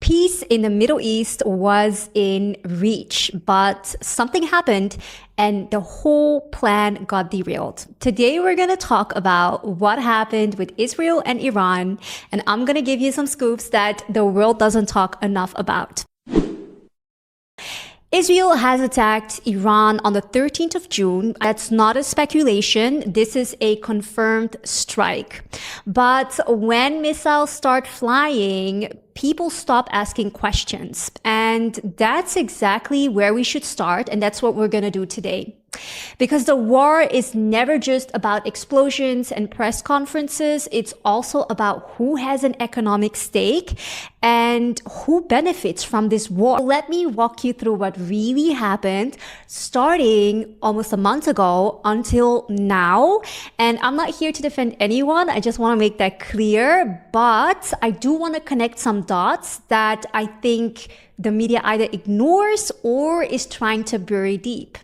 Peace in the Middle East was in reach, but something happened and the whole plan got derailed. Today, we're going to talk about what happened with Israel and Iran, and I'm going to give you some scoops that the world doesn't talk enough about. Israel has attacked Iran on the 13th of June. That's not a speculation. This is a confirmed strike. But when missiles start flying, people stop asking questions. And that's exactly where we should start. And that's what we're going to do today. Because the war is never just about explosions and press conferences. It's also about who has an economic stake and who benefits from this war. Let me walk you through what really happened starting almost a month ago until now. And I'm not here to defend anyone. I just want to make that clear. But I do want to connect some dots that I think the media either ignores or is trying to bury deep.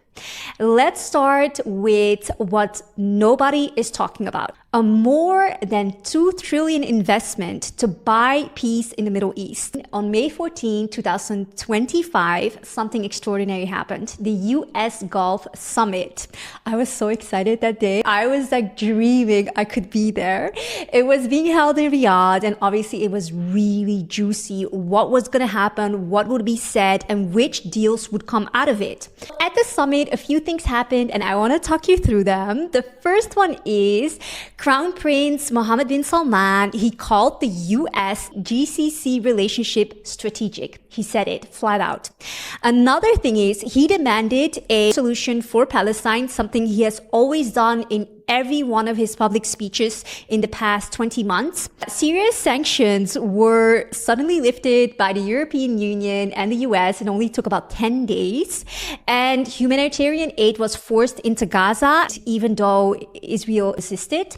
Let's start with what nobody is talking about. A more than 2 trillion investment to buy peace in the Middle East. On May 14, 2025, something extraordinary happened. The US Gulf Summit. I was so excited that day. I was like dreaming I could be there. It was being held in Riyadh, and obviously it was really juicy. What was going to happen, what would be said, and which deals would come out of it. At the summit, a few things happened, and I want to talk you through them. The first one is Crown Prince Mohammed bin Salman. He called the US GCC relationship strategic. He said it flat out. Another thing is he demanded a solution for Palestine, something he has always done in every one of his public speeches in the past 20 months. Serious sanctions were suddenly lifted by the European Union and the US. It only took about 10 days. And humanitarian aid was forced into Gaza, even though Israel assisted.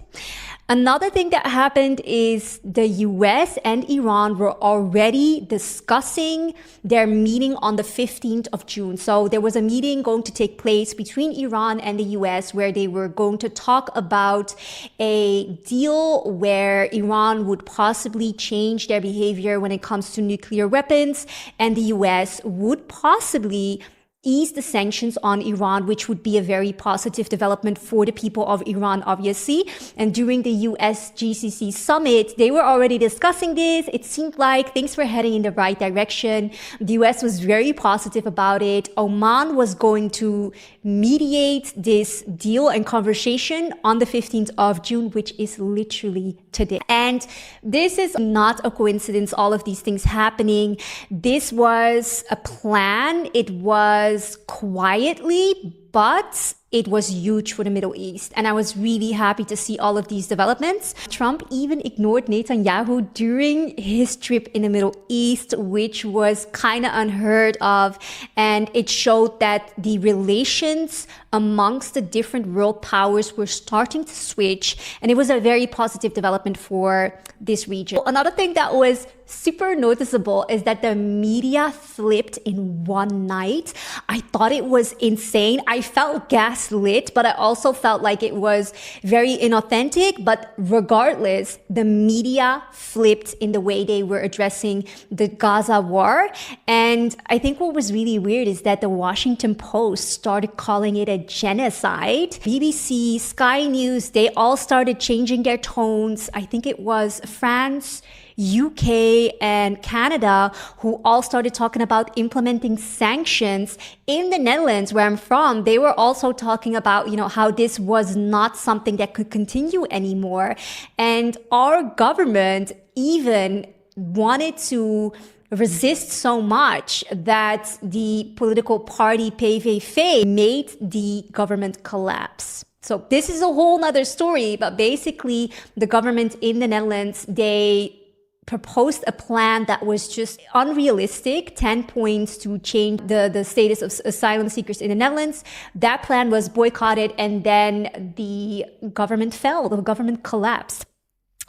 Another thing that happened is the US and Iran were already discussing their meeting on the 15th of June. So there was a meeting going to take place between Iran and the US where they were going to talk about a deal where Iran would possibly change their behavior when it comes to nuclear weapons, and the US would possibly ease the sanctions on Iran, which would be a very positive development for the people of Iran, obviously. And during the US GCC summit, they were already discussing this. It seemed like things were heading in the right direction. The US was very positive about it. Oman was going to mediate this deal and conversation on the 15th of June, which is literally today. And this is not a coincidence, all of these things happening. This was a plan. It was quietly, but it was huge for the Middle East. And I was really happy to see all of these developments. Trump even ignored Netanyahu during his trip in the Middle East, which was kind of unheard of. And it showed that the relations amongst the different world powers were starting to switch. And it was a very positive development for this region. Another thing that was super noticeable is that the media flipped in one night. I thought it was insane. I felt gaslit, but I also felt like it was very inauthentic. But regardless, the media flipped in the way they were addressing the Gaza war. And I think what was really weird is that the Washington Post started calling it a genocide. BBC, Sky News, they all started changing their tones. I think it was France, UK, and Canada, who all started talking about implementing sanctions. In the Netherlands, where I'm from, they were also talking about, how this was not something that could continue anymore. And our government even wanted to resist so much that the political party PVV made the government collapse. So this is a whole nother story, but basically the government in the Netherlands, they proposed a plan that was just unrealistic, 10 points to change the status of asylum seekers in the Netherlands. That plan was boycotted, and then the government fell, the government collapsed.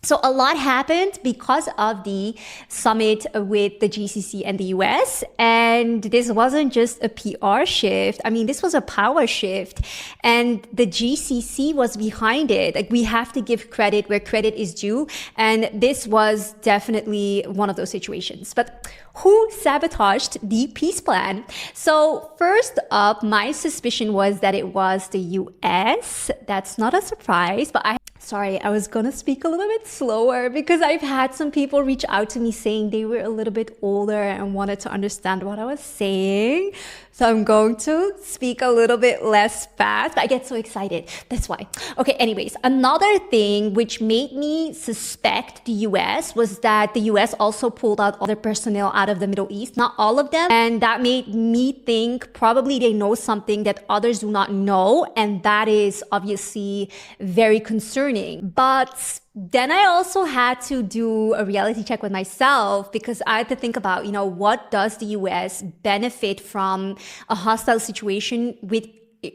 So a lot happened because of the summit with the GCC and the US. And this wasn't just a PR shift. I mean, this was a power shift. And the GCC was behind it. Like, we have to give credit where credit is due. And this was definitely one of those situations. But who sabotaged the peace plan? So first up, my suspicion was that it was the US. That's not a surprise, but Sorry, I was gonna speak a little bit slower because I've had some people reach out to me saying they were a little bit older and wanted to understand what I was saying. So I'm going to speak a little bit less fast. I get so excited. That's why. Okay, anyways, another thing which made me suspect the US was that the US also pulled out all their personnel out of the Middle East, not all of them. And that made me think probably they know something that others do not know. And that is obviously very concerning. But then I also had to do a reality check with myself because I had to think about, what does the US benefit from a hostile situation with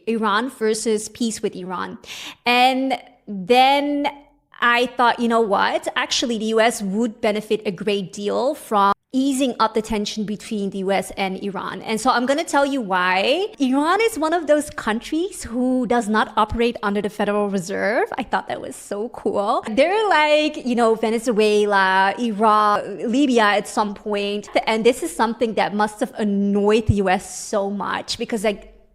Iran versus peace with Iran? And then I thought, actually the US would benefit a great deal from easing up the tension between the US and Iran. And so I'm going to tell you why. Iran is one of those countries who does not operate under the Federal Reserve. I thought that was so cool. They're like, Venezuela, Iraq, Libya at some point. And this is something that must have annoyed the US so much because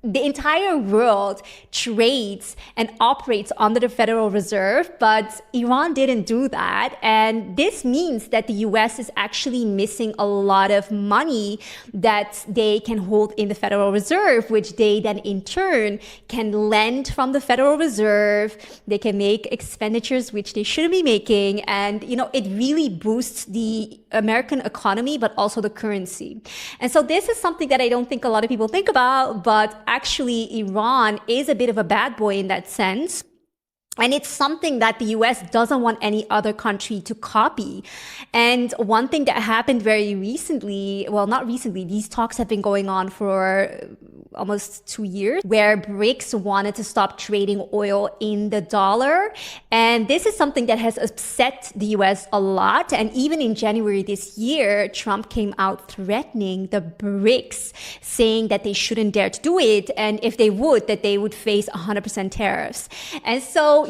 the entire world trades and operates under the Federal Reserve, but Iran didn't do that. And this means that the US is actually missing a lot of money that they can hold in the Federal Reserve, which they then in turn can lend from the Federal Reserve. They can make expenditures which they shouldn't be making. And, it really boosts the American economy, but also the currency. And so this is something that I don't think a lot of people think about, but actually Iran is a bit of a bad boy in that sense. And it's something that the US doesn't want any other country to copy. And one thing that happened very recently, well, not recently, these talks have been going on for almost 2 years, where BRICS wanted to stop trading oil in the dollar. And this is something that has upset the US a lot. And even in January this year, Trump came out threatening the BRICS, saying that they shouldn't dare to do it. And if they would, that they would face 100% tariffs. And so,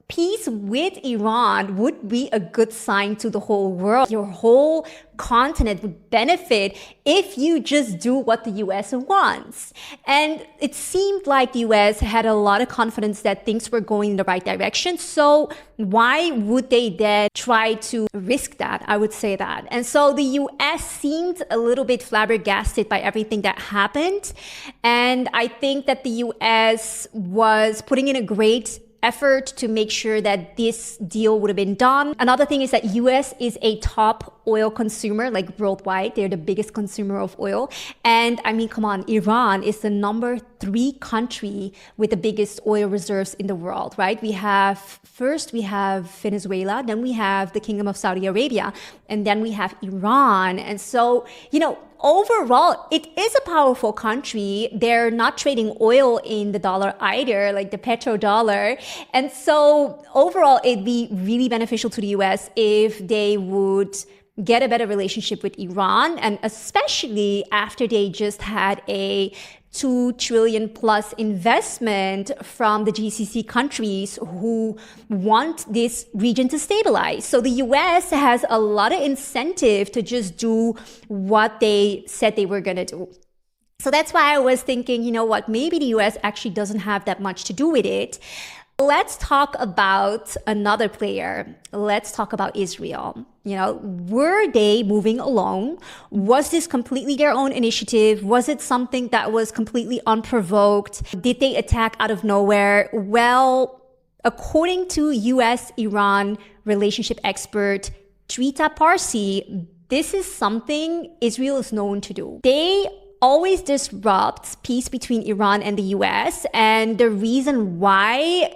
peace with Iran would be a good sign to the whole world. Your whole continent would benefit if you just do what the US wants. And it seemed like the US had a lot of confidence that things were going in the right direction. So why would they then try to risk that? I would say that. And so the US seemed a little bit flabbergasted by everything that happened. And I think that the US was putting in a great effort to make sure that this deal would have been done. Another thing is that US is a top oil consumer, like worldwide. They're the biggest consumer of oil. And I mean, come on, Iran is the number 3 country with the biggest oil reserves in the world, right? First we have Venezuela, then we have the Kingdom of Saudi Arabia, and then we have Iran. And so, overall, it is a powerful country. They're not trading oil in the dollar either, like the petrodollar. And so overall, it'd be really beneficial to the US if they would get a better relationship with Iran, and especially after they just had a $2 trillion plus investment from the GCC countries who want this region to stabilize. So the US has a lot of incentive to just do what they said they were going to do. So that's why I was thinking, maybe the US actually doesn't have that much to do with it. Let's talk about another player. Let's talk about Israel. Were they moving along? Was this completely their own initiative? Was it something that was completely unprovoked? Did they attack out of nowhere? Well, according to US-Iran relationship expert Trita Parsi, this is something Israel is known to do. They always disrupt peace between Iran and the US. And the reason why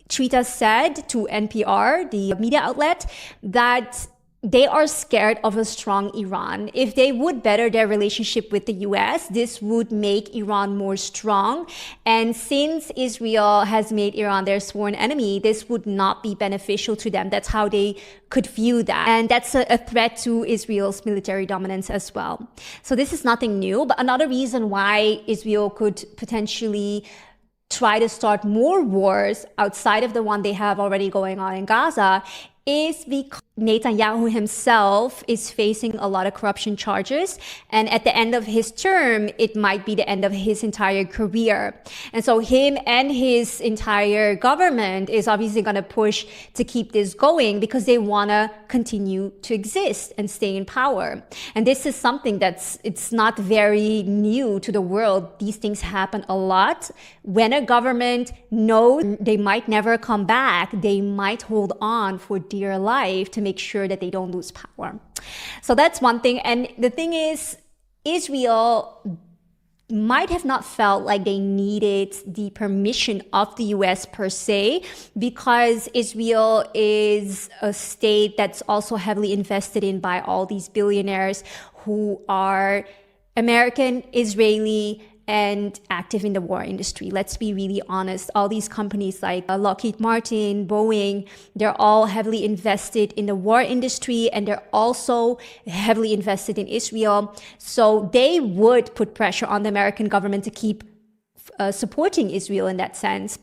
Trita said to NPR, the media outlet, that they are scared of a strong Iran. If they would better their relationship with the US, this would make Iran more strong. And since Israel has made Iran their sworn enemy, this would not be beneficial to them. That's how they could view that. And that's a threat to Israel's military dominance as well. So this is nothing new. But another reason why Israel could potentially try to start more wars outside of the one they have already going on in Gaza is because Netanyahu himself is facing a lot of corruption charges. And at the end of his term, it might be the end of his entire career. And so him and his entire government is obviously going to push to keep this going because they want to continue to exist and stay in power. And this is something it's not very new to the world. These things happen a lot. When a government knows they might never come back, they might hold on for dear life to make sure that they don't lose power. So that's one thing. And the thing is, Israel might have not felt like they needed the permission of the US per se, because Israel is a state that's also heavily invested in by all these billionaires who are American, Israeli, and active in the war industry. Let's be really honest. All these companies like Lockheed Martin, Boeing, they're all heavily invested in the war industry, and they're also heavily invested in Israel. So they would put pressure on the American government to keep supporting Israel in that sense.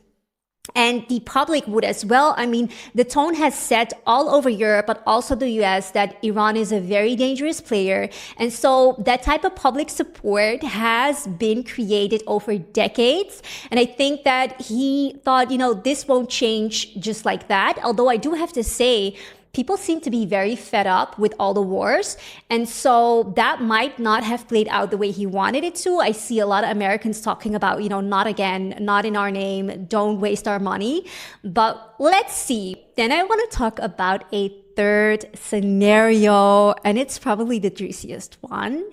And the public would as well. I mean, the tone has set all over Europe, but also the US, that Iran is a very dangerous player. And so that type of public support has been created over decades. And I think that he thought, this won't change just like that. Although I do have to say, people seem to be very fed up with all the wars. And so that might not have played out the way he wanted it to. I see a lot of Americans talking about, not again, not in our name, don't waste our money. But let's see. Then I want to talk about a third scenario, and it's probably the juiciest one.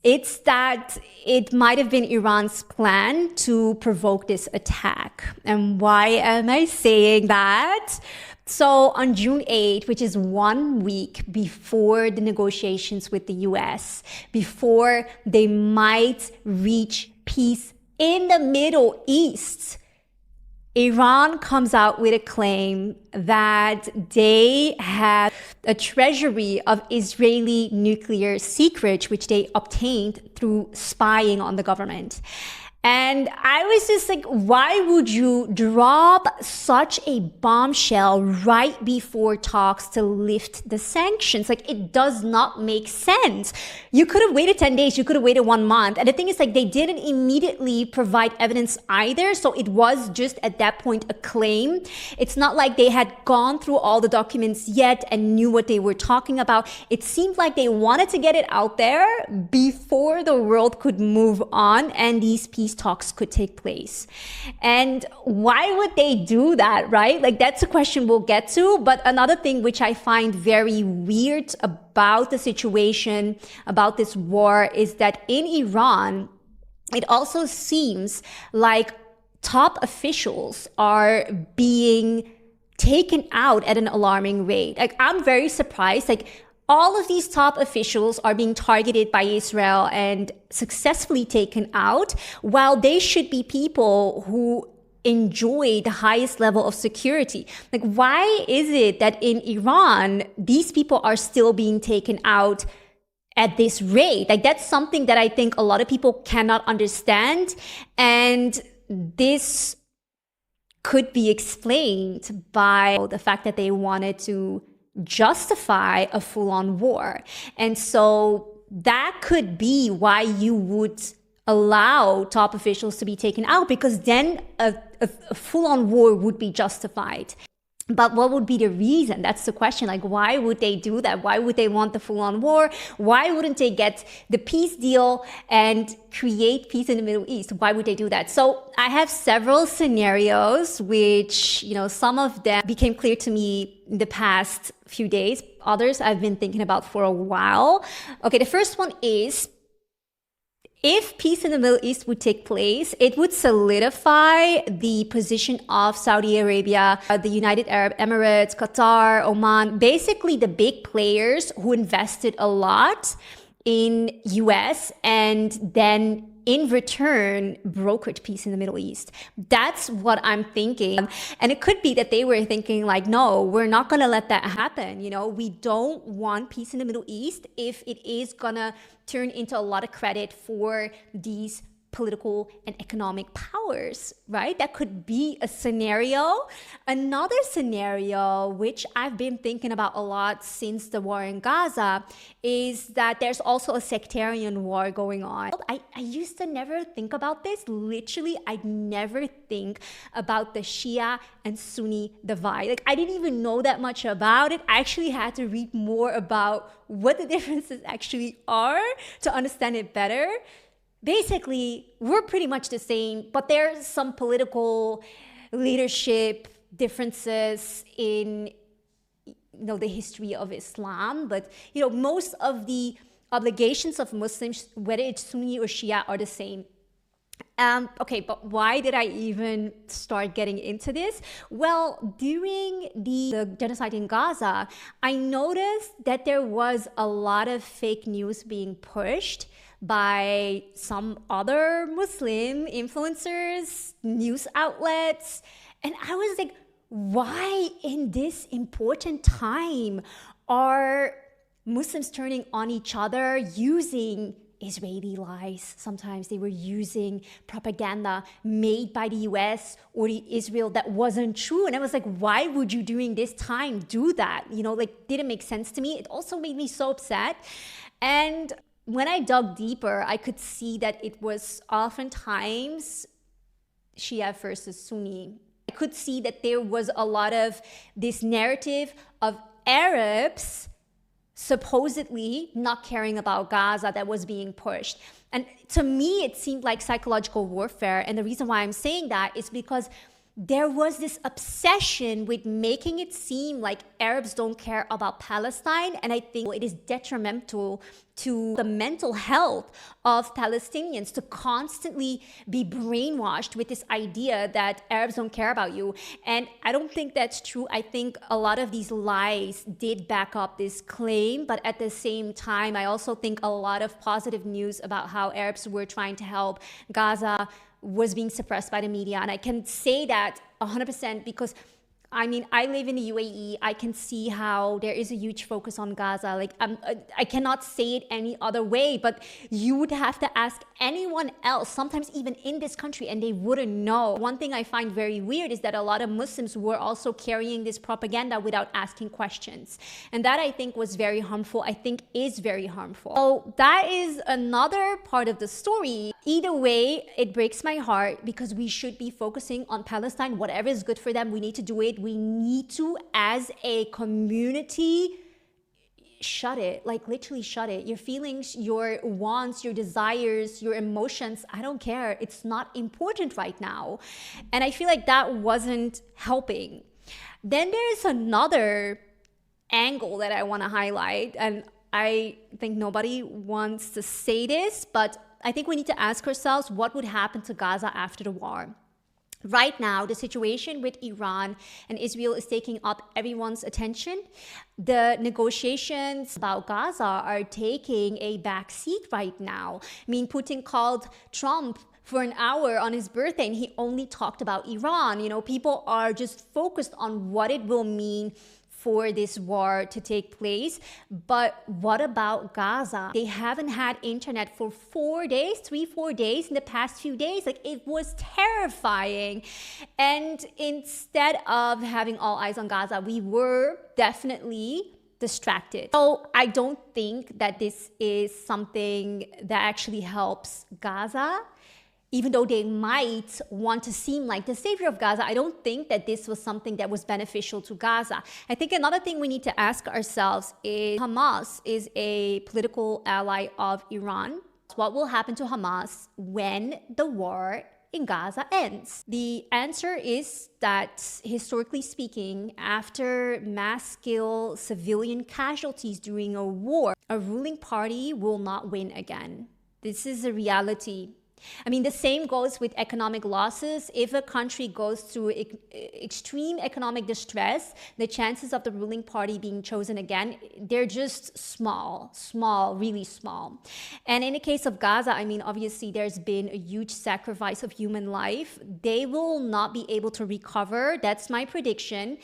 It's that it might have been Iran's plan to provoke this attack. And why am I saying that? So on June 8th, which is 1 week before the negotiations with the US, before they might reach peace in the Middle East, Iran comes out with a claim that they have a treasury of Israeli nuclear secrets, which they obtained through spying on the government. And I was just like, why would you drop such a bombshell right before talks to lift the sanctions? Like, it does not make sense. You could have waited 10 days. You could have waited 1 month. And the thing is, they didn't immediately provide evidence either. So it was just at that point a claim. It's not like they had gone through all the documents yet and knew what they were talking about. It seemed like they wanted to get it out there before the world could move on and these peace talks could take place. And why would they do that, right? That's a question we'll get to. But another thing which I find very weird about the situation, about this war, is that in Iran, it also seems like top officials are being taken out at an alarming rate. I'm very surprised. All of these top officials are being targeted by Israel and successfully taken out, while they should be people who enjoy the highest level of security. Why is it that in Iran, these people are still being taken out at this rate? That's something that I think a lot of people cannot understand. And this could be explained by the fact that they wanted to justify a full-on war. And so that could be why you would allow top officials to be taken out, because then a full-on war would be justified. But what would be the reason? That's the question. Why would they do that? Why would they want the full-on war? Why wouldn't they get the peace deal and create peace in the Middle East? Why would they do that? So I have several scenarios, which, some of them became clear to me in the past few days. Others I've been thinking about for a while. Okay, the first one is If peace in the Middle East would take place, it would solidify the position of Saudi Arabia, the United Arab Emirates, Qatar, Oman, basically the big players who invested a lot in US and then in return brokered peace in the Middle East. That's what I'm thinking. And it could be that they were thinking like, no, we're not going to let that happen. You know, we don't want peace in the Middle East if it is going to turn into a lot of credit for these political and economic powers, right? That could be a scenario. Another scenario, which I've been thinking about a lot since the war in Gaza, is that there's also a sectarian war going on. I used to never think about this. Literally, I'd never think about the Shia and Sunni divide. Like, I didn't even know that much about it. I actually had to read more about what the differences actually are to understand it better. Basically, we're pretty much the same, but there's some political leadership differences in the history of Islam. But most of the obligations of Muslims, whether it's Sunni or Shia, are the same. Okay, but why did I even start getting into this? Well, during the genocide in Gaza, I noticed that there was a lot of fake news being pushed by some other Muslim influencers, news outlets. And I was like, why in this important time are Muslims turning on each other using Israeli lies? Sometimes they were using propaganda made by the US or Israel that wasn't true. And I was like, why would you during this time do that? Didn't make sense to me. It also made me so upset. And when I dug deeper, I could see that it was oftentimes Shia versus Sunni. I could see that there was a lot of this narrative of Arabs supposedly not caring about Gaza that was being pushed. And to me, it seemed like psychological warfare. And the reason why I'm saying that is because there was this obsession with making it seem like Arabs don't care about Palestine. And I think it is detrimental to the mental health of Palestinians to constantly be brainwashed with this idea that Arabs don't care about you. And I don't think that's true. I think a lot of these lies did back up this claim. But at the same time, I also think a lot of positive news about how Arabs were trying to help Gaza was being suppressed by the media. And I can say that 100% because I live in the UAE. I can see how there is a huge focus on Gaza. I cannot say it any other way, but you would have to ask anyone else, sometimes even in this country, and they wouldn't know. One thing I find very weird is that a lot of Muslims were also carrying this propaganda without asking questions. And that I think was very harmful. I think is very harmful. So that is another part of the story. Either way, it breaks my heart because we should be focusing on Palestine. Whatever is good for them, we need to do it. We need to, as a community, shut it. Literally shut it. Your feelings, your wants, your desires, your emotions, I don't care. It's not important right now. And I feel like that wasn't helping. Then there's another angle that I want to highlight. And I think nobody wants to say this, but I think we need to ask ourselves what would happen to Gaza after the war. Right now, the situation with Iran and Israel is taking up everyone's attention. The negotiations about Gaza are taking a back seat right now. Putin called Trump for an hour on his birthday and he only talked about Iran. People are just focused on what it will mean for this war to take place. But what about Gaza? They haven't had internet for 4 days, 3-4 days in the past few days. It was terrifying. And instead of having all eyes on Gaza, we were definitely distracted. So I don't think that this is something that actually helps Gaza. Even though they might want to seem like the savior of Gaza, I don't think that this was something that was beneficial to Gaza. I think another thing we need to ask ourselves is Hamas is a political ally of Iran. What will happen to Hamas when the war in Gaza ends? The answer is that, historically speaking, after mass-scale civilian casualties during a war, a ruling party will not win again. This is a reality. I mean, the same goes with economic losses. If a country goes through extreme economic distress, the chances of the ruling party being chosen again, they're just small, really small. And in the case of Gaza, I mean, obviously there's been a huge sacrifice of human life. They will not be able to recover. That's my prediction.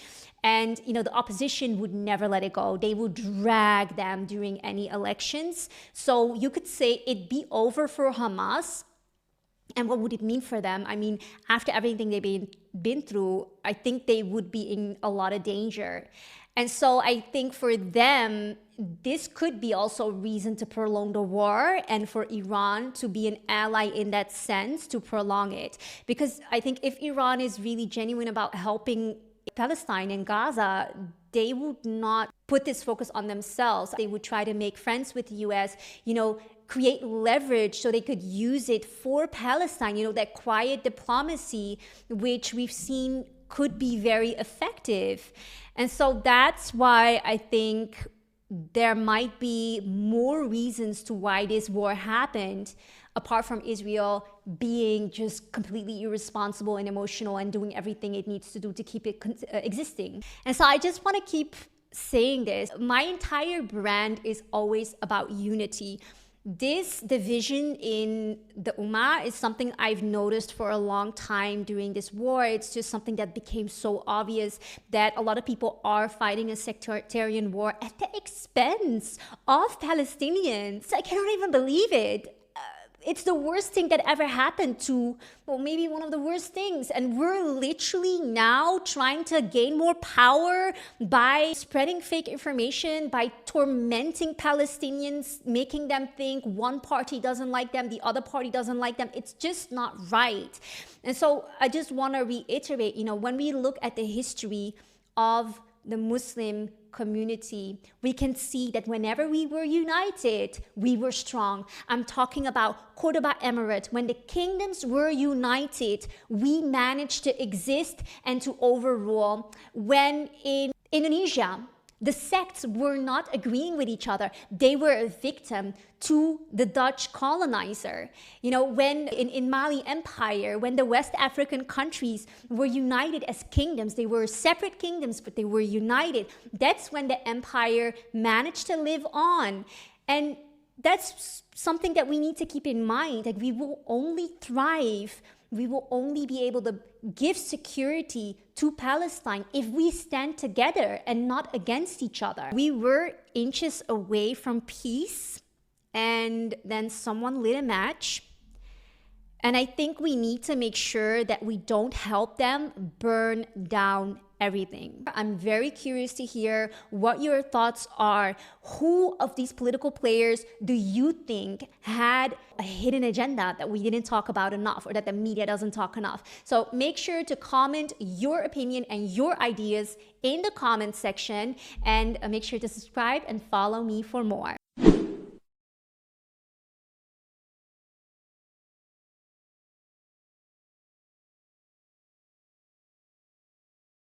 And, the opposition would never let it go. They would drag them during any elections. So you could say it'd be over for Hamas. And what would it mean for them? I mean, after everything they've been through, I think they would be in a lot of danger. And so I think for them, this could be also a reason to prolong the war and for Iran to be an ally in that sense, to prolong it. Because I think if Iran is really genuine about helping Palestine and Gaza, they would not put this focus on themselves. They would try to make friends with the US, create leverage so they could use it for Palestine, that quiet diplomacy, which we've seen could be very effective. And so that's why I think there might be more reasons to why this war happened, apart from Israel being just completely irresponsible and emotional and doing everything it needs to do to keep it existing. And so I just want to keep saying this. My entire brand is always about unity. This division in the Ummah is something I've noticed for a long time during this war. It's just something that became so obvious that a lot of people are fighting a sectarian war at the expense of Palestinians. I cannot even believe it. It's the worst thing that ever happened to, well, maybe one of the worst things. And we're literally now trying to gain more power by spreading fake information, by tormenting Palestinians, making them think one party doesn't like them, the other party doesn't like them. It's just not right. And so I just want to reiterate, when we look at the history of the Muslim community, we can see that whenever we were united, we were strong. I'm talking about Cordoba Emirate. When the kingdoms were united, we managed to exist and to overrule. When in Indonesia, the sects were not agreeing with each other. They were a victim to the Dutch colonizer. When in Mali Empire, when the West African countries were united as kingdoms, they were separate kingdoms, but they were united. That's when the empire managed to live on. And that's something that we need to keep in mind, that we will only thrive, we will only be able to give security to Palestine if we stand together and not against each other. We were inches away from peace, and then someone lit a match. And I think we need to make sure that we don't help them burn down everything. I'm very curious to hear what your thoughts are. Who of these political players do you think had a hidden agenda that we didn't talk about enough, or that the media doesn't talk enough? So make sure to comment your opinion and your ideas in the comment section, and make sure to subscribe and follow me for more.